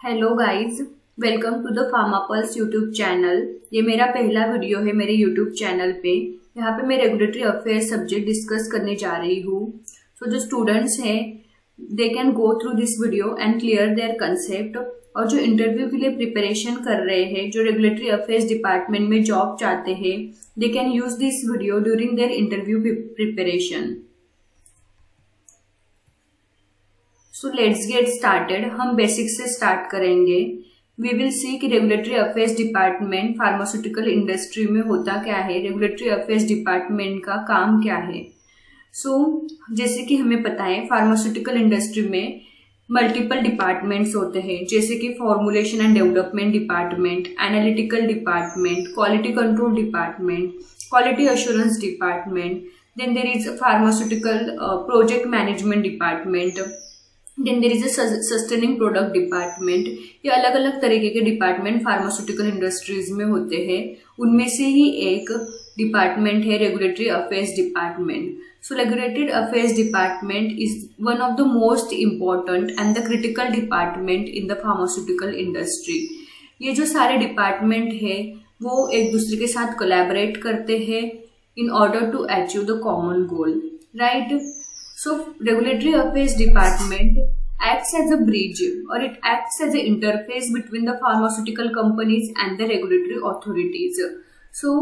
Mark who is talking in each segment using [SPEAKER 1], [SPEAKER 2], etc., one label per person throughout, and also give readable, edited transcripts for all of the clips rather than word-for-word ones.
[SPEAKER 1] Hello guys, welcome to the Pharmapulse YouTube channel. ये मेरा पहला वीडियो है मेरे यूट्यूब चैनल पे। यहाँ पे मैं रेगुलेटरी अफेयर्स सब्जेक्ट डिस्कस करने जा रही हूँ। सो जो स्टूडेंट्स हैं they can go through this video and clear their concept. और जो इंटरव्यू के लिए प्रिपरेशन कर रहे हैं, जो रेगुलेटरी अफेयर्स डिपार्टमेंट में जॉब चाहते हैं, they can use this video during their interview preparation. So let's get started. हम बेसिक से स्टार्ट करेंगे। वी विल सी कि regulatory affairs department pharmaceutical industry में होता क्या है, रेगुलेटरी अफेयर्स डिपार्टमेंट का काम क्या है। जैसे कि हमें पता है फार्मास्यूटिकल इंडस्ट्री में मल्टीपल डिपार्टमेंट्स होते हैं, जैसे कि formulation and development department, analytical department, quality control department, quality assurance department, then there is pharmaceutical project management department, then there is a sustaining product department. ये अलग अलग तरीके के डिपार्टमेंट फार्मास्यूटिकल इंडस्ट्रीज में होते हैं। उनमें से ही एक डिपार्टमेंट है regulatory affairs department. So regulatory affairs department is one of the most important and the critical department in the pharmaceutical industry. ये जो सारे डिपार्टमेंट है वो एक दूसरे के साथ कोलैबोरेट करते हैं in order to achieve the common goal, right. So regulatory affairs department acts as a bridge or it acts as an interface between the pharmaceutical companies and the regulatory authorities. So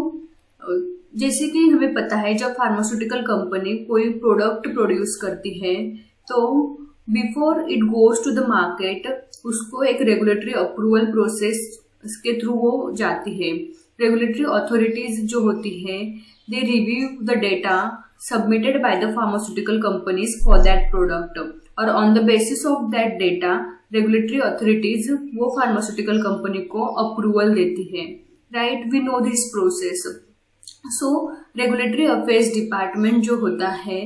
[SPEAKER 1] जैसे कि हमें पता है जब pharmaceutical company कोई product produce करती है तो before it goes to the market उसको एक रेगुलेटरी अप्रूवल प्रोसेस के थ्रू वो जाती है। रेगुलेटरी अथॉरिटीज जो होती है they review the data submitted by the pharmaceutical companies for that product और on the basis of that data regulatory authorities वो pharmaceutical company को approval देती है, right। We know this process। So regulatory affairs department जो होता है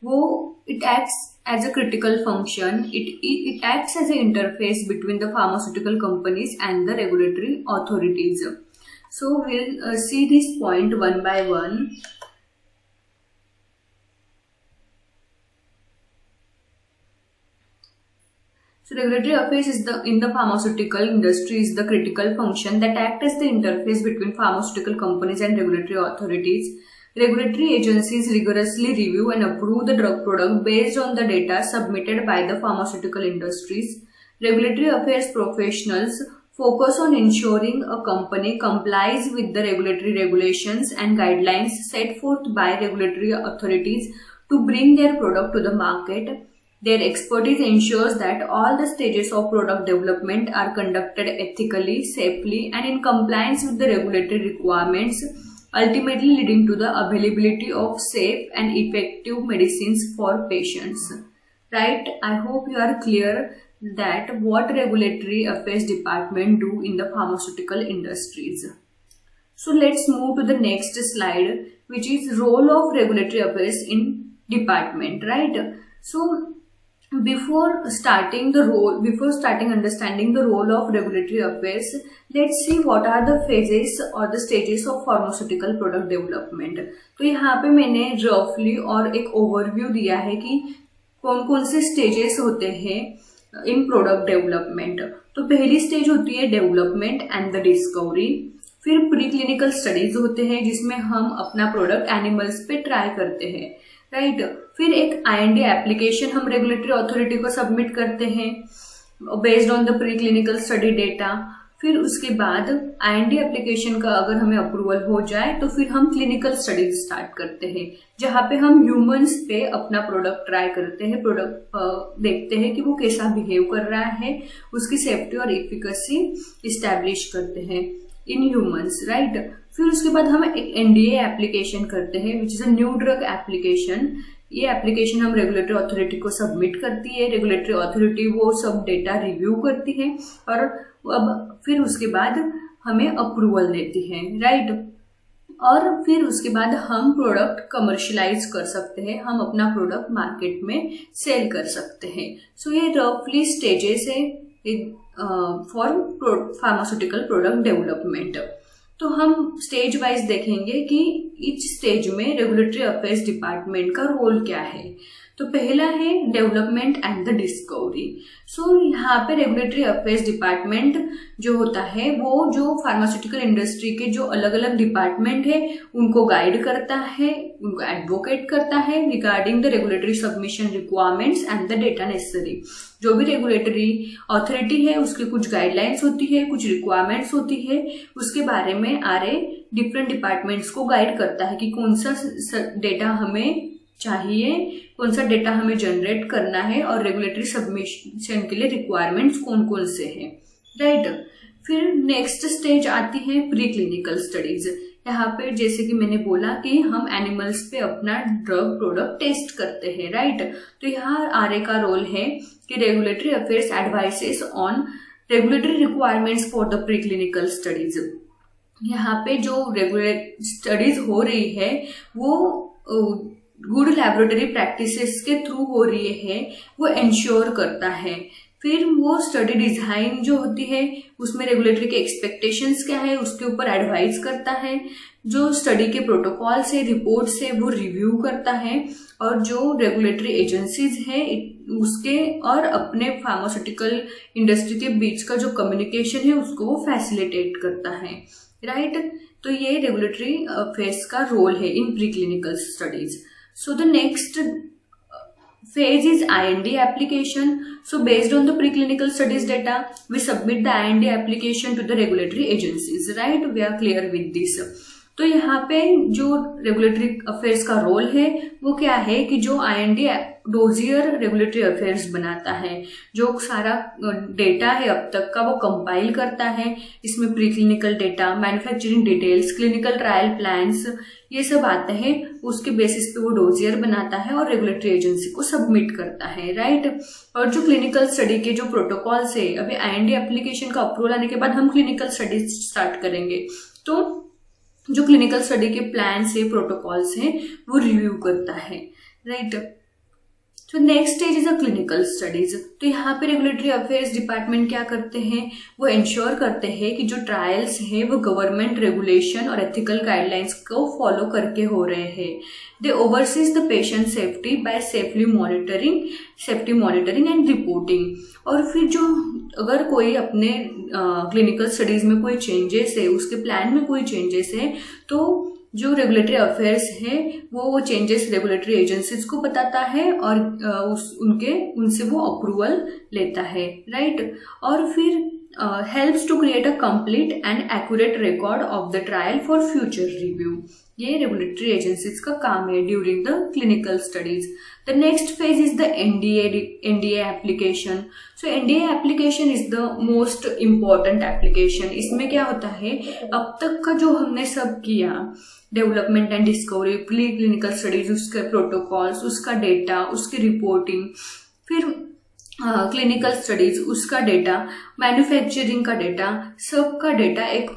[SPEAKER 1] वो it acts as a critical function, it acts as an interface between the pharmaceutical companies and the regulatory authorities। So we'll see this point one by one। So regulatory affairs in the pharmaceutical industry is the critical function that acts as the interface between pharmaceutical companies and regulatory authorities. Regulatory agencies rigorously review and approve the drug product based on the data submitted by the pharmaceutical industries. Regulatory affairs professionals focus on ensuring a company complies with the regulatory regulations and guidelines set forth by regulatory authorities to bring their product to the market. Their expertise ensures that all the stages of product development are conducted ethically, safely, and in compliance with the regulatory requirements, ultimately leading to the availability of safe and effective medicines for patients. Right? I hope you are clear that what regulatory affairs department do in the pharmaceutical industries. So let's move to the next slide, which is role of regulatory affairs in department, right? So before starting understanding the role of regulatory affairs, let's see what are the phases or the stages of pharmaceutical product development। तो यहाँ पे मैंने रफली और एक overview दिया है कि कौन कौन से स्टेजेस होते हैं इन प्रोडक्ट डेवलपमेंट। तो पहली स्टेज होती है डेवलपमेंट एंड द डिस्कवरी। फिर प्री क्लिनिकल स्टडीज होते हैं जिसमें हम अपना प्रोडक्ट एनिमल्स पे ट्राई करते हैं, राइट। फिर एक IND एप्लीकेशन हम रेगुलेटरी अथॉरिटी को सबमिट करते हैं based on the pre clinical study data. फिर उसके बाद IND एप्लीकेशन का अगर हमें अप्रूवल हो जाए तो फिर हम क्लिनिकल स्टडीज स्टार्ट करते हैं जहाँ पे हम ह्यूमंस पे अपना प्रोडक्ट ट्राई करते हैं, प्रोडक्ट देखते हैं कि वो कैसा बिहेव कर रहा है, उसकी सेफ्टी और एफिकेसी इस्टेब्लिश करते हैं इन ह्यूमंस, राइट। फिर उसके बाद हम एक NDA एप्लीकेशन करते हैं which is a new drug application. ये एप्लीकेशन हम रेगुलेटरी अथॉरिटी को सबमिट करती है, रेगुलेटरी अथॉरिटी वो सब डेटा रिव्यू करती है और अब फिर उसके बाद हमें अप्रूवल देती है, राइट। और फिर उसके बाद हम प्रोडक्ट कमर्शलाइज कर सकते हैं, हम अपना प्रोडक्ट मार्केट में सेल कर सकते हैं। सो ये रफली स्टेजेस है फॉर फार्मास्यूटिकल प्रोडक्ट डेवलपमेंट। तो हम स्टेज वाइज देखेंगे कि ईच स्टेज में रेगुलेटरी अफेयर्स डिपार्टमेंट का रोल क्या है। तो पहला है डेवलपमेंट एंड द डिस्कवरी। सो यहाँ पे रेगुलेटरी अफेयर्स डिपार्टमेंट जो होता है वो जो फार्मास्यूटिकल इंडस्ट्री के जो अलग अलग डिपार्टमेंट है उनको गाइड करता है, उनको एडवोकेट करता है regarding the regulatory submission requirements and the data necessary. जो भी रेगुलेटरी अथॉरिटी है उसकी कुछ गाइडलाइंस होती है, कुछ रिक्वायरमेंट्स होती है, उसके बारे में आरए डिफरेंट डिपार्टमेंट्स को गाइड करता है कि कौन सा डेटा हमें चाहिए, कौन सा डेटा हमें जनरेट करना है और रेगुलेटरी सबमिशन के लिए रिक्वायरमेंट्स कौन कौन से हैं, राइट। फिर नेक्स्ट स्टेज आती है प्री क्लिनिकल स्टडीज। यहाँ पे जैसे कि मैंने बोला कि हम एनिमल्स पे अपना ड्रग प्रोडक्ट टेस्ट करते हैं, राइट। तो यहाँ आरए का रोल है कि regulatory affairs advices on regulatory requirements for the pre clinical studies. यहाँ पे जो रेगुलर स्टडीज हो रही है वो गुड लैबोरेटरी प्रैक्टिसेस के थ्रू हो रही है, वो इंश्योर करता है। फिर वो स्टडी डिजाइन जो होती है उसमें रेगुलेटरी के एक्सपेक्टेशंस क्या है उसके ऊपर एडवाइस करता है। जो स्टडी के प्रोटोकॉल्स है, रिपोर्ट्स है, वो रिव्यू करता है और जो रेगुलेटरी एजेंसीज है उसके और अपने फार्मास्यूटिकल इंडस्ट्री के बीच का जो कम्युनिकेशन है उसको वो फैसिलिटेट करता है, राइट। तो ये रेगुलेटरी अफेयर्स का रोल है इन pre clinical studies. So the next phase is IND application. So based on the preclinical studies data, we submit the IND application to the regulatory agencies, right? We are clear with this. तो यहाँ पे जो regulatory affairs का role है वो क्या है कि जो IND डोजियर रेगुलेटरी अफेयर्स बनाता है, जो सारा डेटा है अब तक का वो कंपाइल करता है। इसमें pre clinical data, manufacturing details, clinical trial plans ये सब आते हैं, उसके बेसिस पे वो डोजियर बनाता है और रेगुलेटरी एजेंसी को सबमिट करता है, राइट। और जो क्लिनिकल स्टडी के जो प्रोटोकॉल्स है, अभी IND एप्लीकेशन का अप्रूवल आने के बाद हम क्लिनिकल स्टडीज स्टार्ट करेंगे, तो जो क्लिनिकल स्टडी के प्लान्स है, प्रोटोकॉल्स हैं, वो रिव्यू करता है, राइट। तो next stage is a clinical studies. तो यहाँ पे रेगुलेटरी अफेयर्स डिपार्टमेंट क्या करते हैं, वो इंश्योर करते हैं कि जो ट्रायल्स हैं वो गवर्नमेंट रेगुलेशन और एथिकल गाइडलाइंस को फॉलो करके हो रहे हैं। They oversees the patient safety by safety monitoring and reporting. और फिर जो अगर कोई अपने क्लिनिकल स्टडीज में कोई चेंजेस है, उसके प्लान में कोई चेंजेस है, तो जो रेगुलेटरी अफेयर्स है वो चेंजेस रेगुलेटरी एजेंसीज को बताता है और उनसे वो अप्रूवल लेता है, राइट। और फिर helps to create a complete and accurate record of the trial for future review. ये रेगुलेटरी एजेंसीज का काम है during the clinical studies. The next phase is the NDA application. So NDA application is the most important application. इसमें क्या होता है, अब तक का जो हमने सब किया, development and discovery, pre clinical studies, उसके प्रोटोकॉल्स, उसका डेटा, उसकी रिपोर्टिंग, फिर क्लिनिकल स्टडीज, उसका डेटा, मैन्युफैक्चरिंग का डेटा, सबका डेटा एक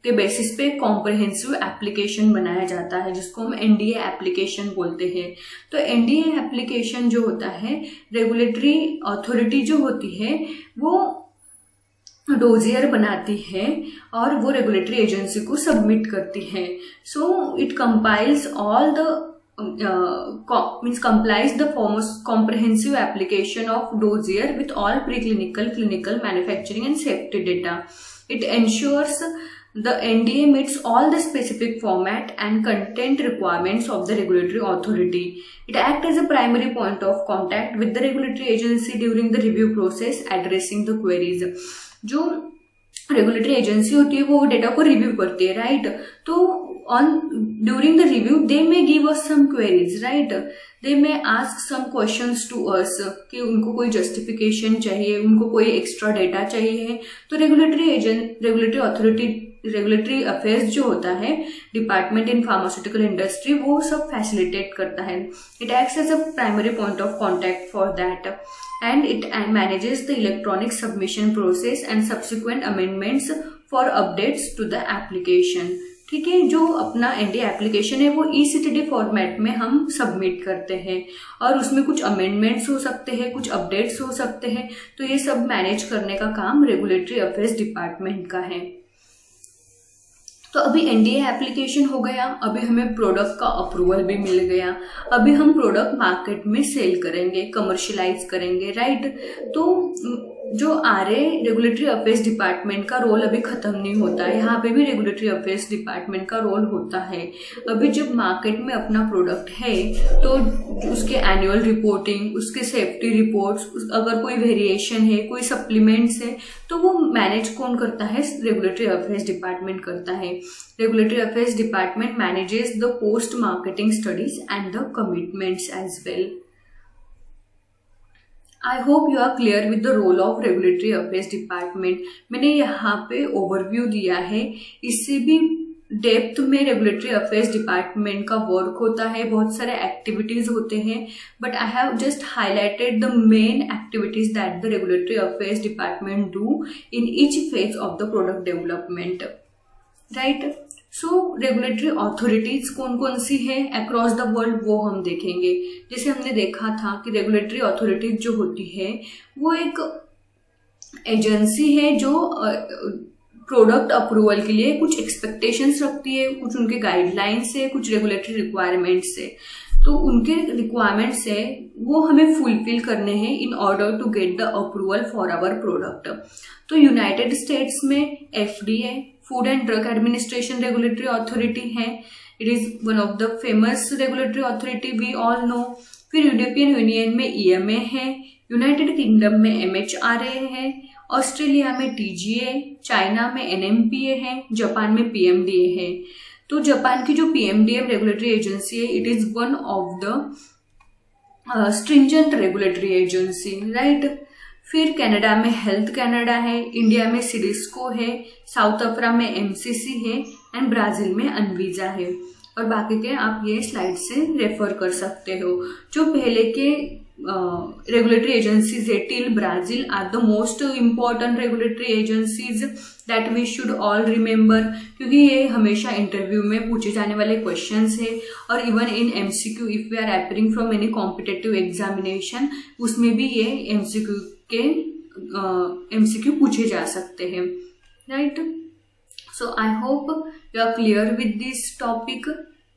[SPEAKER 1] के बेसिस पे कॉम्प्रिहेंसिव एप्लीकेशन बनाया जाता है जिसको हम NDA एप्लीकेशन बोलते हैं। तो NDA एप्लीकेशन जो होता है, रेगुलेटरी अथॉरिटी जो होती है वो डोजियर बनाती है और वो रेगुलेटरी एजेंसी को सबमिट करती है। So it compiles all the complies the comprehensive application of dossier with all preclinical, clinical, manufacturing and safety data. It ensures the NDA meets all the specific format and content requirements of the regulatory authority. It acts as a primary point of contact with the regulatory agency during the review process, addressing the queries. जो regulatory agency होती है वो data को review करती है, right. तो during the review they may give us some queries, right? They may ask some questions to us कि उनको कोई justification चाहिए, उनको कोई extra data चाहिए। तो रेगुलेटरी अथॉरिटी, रेगुलेटरी अफेयर्स जो होता है डिपार्टमेंट इन फार्मास्यूटिकल इंडस्ट्री, वो सब फैसिलिटेट करता है। It acts as a primary point of contact for that and it manages the electronic submission process and subsequent amendments for updates to the application. ठीक है, जो अपना NDA एप्लीकेशन है वो ECTD फॉर्मेट में हम सबमिट करते हैं और उसमें कुछ अमेंडमेंट्स हो सकते हैं, कुछ अपडेट्स हो सकते हैं। तो ये सब मैनेज करने का काम रेगुलेटरी अफेयर्स डिपार्टमेंट का है। तो अभी एनडीए एप्लीकेशन हो गया, अभी हमें प्रोडक्ट का अप्रूवल भी मिल गया, अभी हम प्रोडक्ट मार्केट में सेल करेंगे, कमर्शियलाइज करेंगे, राइट। तो जो आरए रेगुलेटरी अफेयर्स डिपार्टमेंट का रोल अभी खत्म नहीं होता है, यहाँ पे भी रेगुलेटरी अफेयर्स डिपार्टमेंट का रोल होता है। अभी जब मार्केट में अपना प्रोडक्ट है तो उसके एनुअल रिपोर्टिंग, उसके सेफ्टी रिपोर्ट्स, अगर कोई वेरिएशन है, कोई सप्लीमेंट्स है, तो वो मैनेज कौन करता है? रेगुलेटरी अफेयर्स डिपार्टमेंट करता है। Regulatory affairs department manages the post marketing studies and the commitments as well. I hope you are clear with the role of regulatory affairs department. मैंने यहाँ पे ओवरव्यू दिया है, इससे भी डेप्थ में रेगुलेटरी अफेयर्स डिपार्टमेंट का वर्क होता है, बहुत सारे एक्टिविटीज होते हैं, but I have just highlighted the main activities that the regulatory affairs department do in each phase of the product development, right. So regulatory authorities कौन कौन सी है अक्रॉस द वर्ल्ड, वो हम देखेंगे। जैसे हमने देखा था कि रेगुलेटरी अथॉरिटीज जो होती है वो एक एजेंसी है जो प्रोडक्ट अप्रूवल के लिए कुछ एक्सपेक्टेशंस रखती है, कुछ उनके गाइडलाइंस है, कुछ रेगुलेटरी रिक्वायरमेंट्स है। तो उनके रिक्वायरमेंट्स है वो हमें फुलफिल करने हैं in order to get the approval for our product. तो यूनाइटेड स्टेट्स में FDA, food and drug administration regulatory authority है, it is one of the famous regulatory authority we all know. फिर European Union में EMA है, United Kingdom में MHRA है, Australia में TGA, China में एनएमपीए है, जापान में पीएमडीए है। तो जापान की जो पीएमडीएम रेगुलेटरी एजेंसी है, it is one of the stringent regulatory agency, right. फिर कनाडा में हेल्थ कनाडा है, इंडिया में सिडिस्को है, साउथ अफ्रीका में एमसीसी है एंड ब्राजील में अनवीजा है। और बाकी के आप ये स्लाइड से रेफर कर सकते हो। जो पहले के रेगुलेटरी एजेंसीज है till Brazil are the most important regulatory agencies that we should all remember, क्योंकि ये हमेशा इंटरव्यू में पूछे जाने वाले क्वेश्चंस है। और even in MCQ if we are appearing from any competitive examination, उसमें भी ये एमसीक्यू पूछे जा सकते हैं, right. So I hope you are clear with this topic.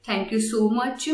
[SPEAKER 1] Thank you so much.